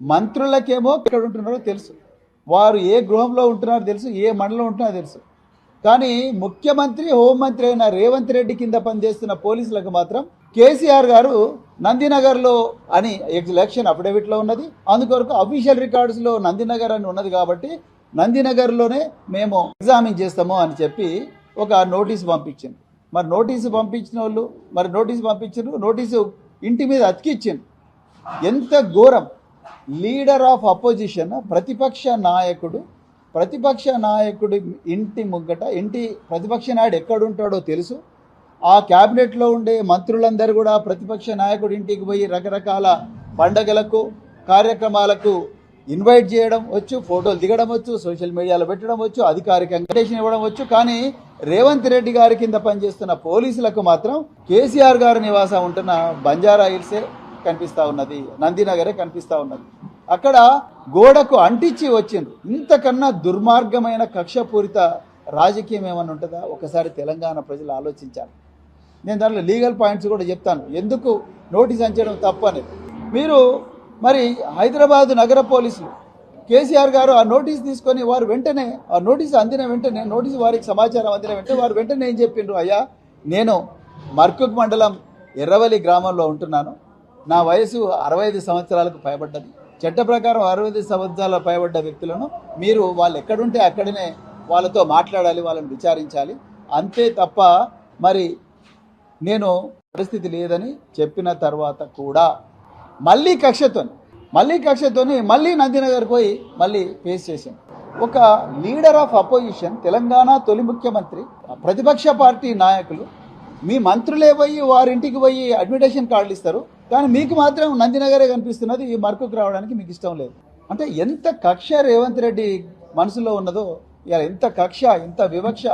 మంత్రులకేమో ఎక్కడ ఉంటున్నారో తెలుసు, వారు ఏ గృహంలో ఉంటున్నారో తెలుసు, ఏ మండలం ఉంటున్నారో తెలుసు. కానీ ముఖ్యమంత్రి హోంమంత్రి అయిన రేవంత్ రెడ్డి కింద పనిచేస్తున్న పోలీసులకు మాత్రం కేసీఆర్ గారు నందినగర్లో అని ఎలక్షన్ అఫిడవిట్లో ఉన్నది, అందుకొరకు అఫీషియల్ రికార్డ్స్లో నందినగర్ అని ఉన్నది కాబట్టి నందినగర్లోనే మేము ఎగ్జామిన్ చేస్తాము అని చెప్పి ఒక నోటీసు పంపించింది. మరి నోటీసు పంపించిన వాళ్ళు నోటీసు పంపించారు, నోటీసు ఇంటి మీద అతికిచ్చింది. ఎంత ఘోరం! లీడర్ ఆఫ్ అపోజిషన్ ప్రతిపక్ష నాయకుడి ఇంటి ముగ్గట, ప్రతిపక్ష నాయుడు ఎక్కడుంటాడో తెలుసు. ఆ క్యాబినెట్లో ఉండే మంత్రులందరూ కూడా ప్రతిపక్ష నాయకుడి ఇంటికి పోయి రకరకాల పండగలకు కార్యక్రమాలకు ఇన్వైట్ చేయడం వచ్చు, ఫోటోలు దిగడం వచ్చు, సోషల్ మీడియాలో పెట్టడం వచ్చు, అధికారికంగా ఇన్విటేషన్ ఇవ్వడం వచ్చు. కానీ రేవంత్ రెడ్డి గారి కింద పనిచేస్తున్న పోలీసులకు మాత్రం కేసీఆర్ గారి నివాసం ఉంటున్న బంజారా హిల్సే కనిపిస్తూ ఉన్నది, నందినగరే కనిపిస్తూ ఉన్నది. అక్కడ గోడకు అంటించి వచ్చిండ్రు. ఇంతకన్నా దుర్మార్గమైన కక్షపూరిత రాజకీయం ఏమైనా ఉంటుందా? ఒకసారి తెలంగాణ ప్రజలు ఆలోచించాలి. నేను దాంట్లో లీగల్ పాయింట్స్ కూడా చెప్తాను, ఎందుకు నోటీస్ అంచడం తప్పని. మీరు మరి హైదరాబాద్ నగర పోలీసులు కేసీఆర్ గారు ఆ నోటీస్ తీసుకొని వారు వెంటనే ఆ నోటీస్ అందిన వెంటనే వారికి సమాచారం అందిన వెంటనే వారు వెంటనే ఏం చెప్పిండ్రు, అయ్యా నేను మర్కుక్ మండలం ఎర్రవల్లి గ్రామంలో ఉంటున్నాను, నా వయసు 65 సంవత్సరాలకు పైబడ్డది, చట్ట ప్రకారం 65 సంవత్సరాల పైబడ్డ వ్యక్తులను మీరు వాళ్ళు ఎక్కడుంటే అక్కడనే వాళ్ళతో మాట్లాడాలి, వాళ్ళని విచారించాలి, అంతే తప్ప మరి నేను పరిస్థితి లేదని చెప్పిన తర్వాత కూడా మళ్ళీ కక్షతోని మళ్ళీ నందినగర్ పోయి మళ్ళీ ఫేస్ చేశాను. ఒక లీడర్ ఆఫ్ అపోజిషన్, తెలంగాణ తొలి ముఖ్యమంత్రి, ప్రతిపక్ష పార్టీ నాయకులు, మీ మంత్రులే పోయి వారింటికి పోయి అడ్మిటేషన్ కార్డులు ఇస్తారు, కానీ మీకు మాత్రం నందినగరే కనిపిస్తున్నది, ఈ మర్కుకు రావడానికి మీకు ఇష్టం లేదు. అంటే ఎంత కక్ష రేవంత్ రెడ్డి మనసులో ఉన్నదో, ఎంత కక్ష, ఎంత వివక్ష.